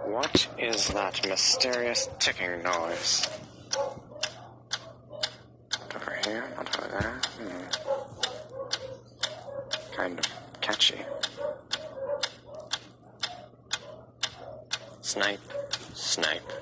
What is that mysterious ticking noise? Not over here, not over there. Kind of catchy. Snape, Snape,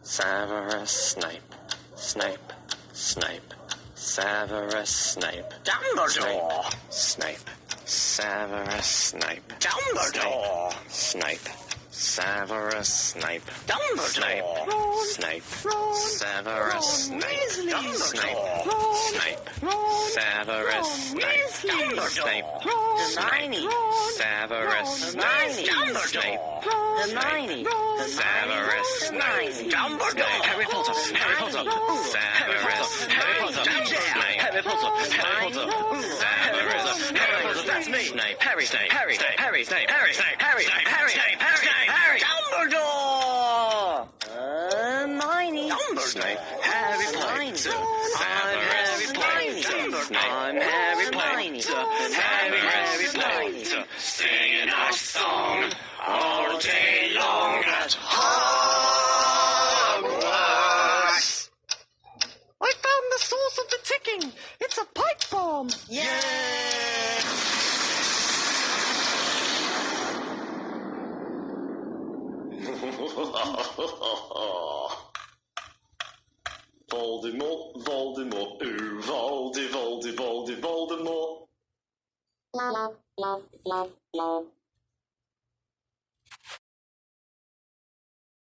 Severus Snape, Snape, Snape, Severus Snape, Dumbledore! Snape, Severus Snape, Dumbledore! Snape, Severus Snape, Dumbledore! Snape, Severus Snape, Snape, Snape, Severus Snape, Snape, Hermione! Severus Snape, Snape, Hermione! Severus Snape, Dumbledore! Harry Potter, Harry Potter, Severus Snape, Harry Potter! Severus Snape, That's me! Snape, Harry! Snape, Harry! Snape, Harry! Snape, Harry! Snape, Harry! Snape, Harry! Snape, Harry! Harry, Dumbledore! Hermione! Snape, Harry Snape, Potter! I'm Harry Potter, Harry Potter, singing our song all day long at Hogwarts. I found the source of the ticking. It's a pipe bomb. Voldemort, Voldemort, ooh, Voldemort. La la la la la.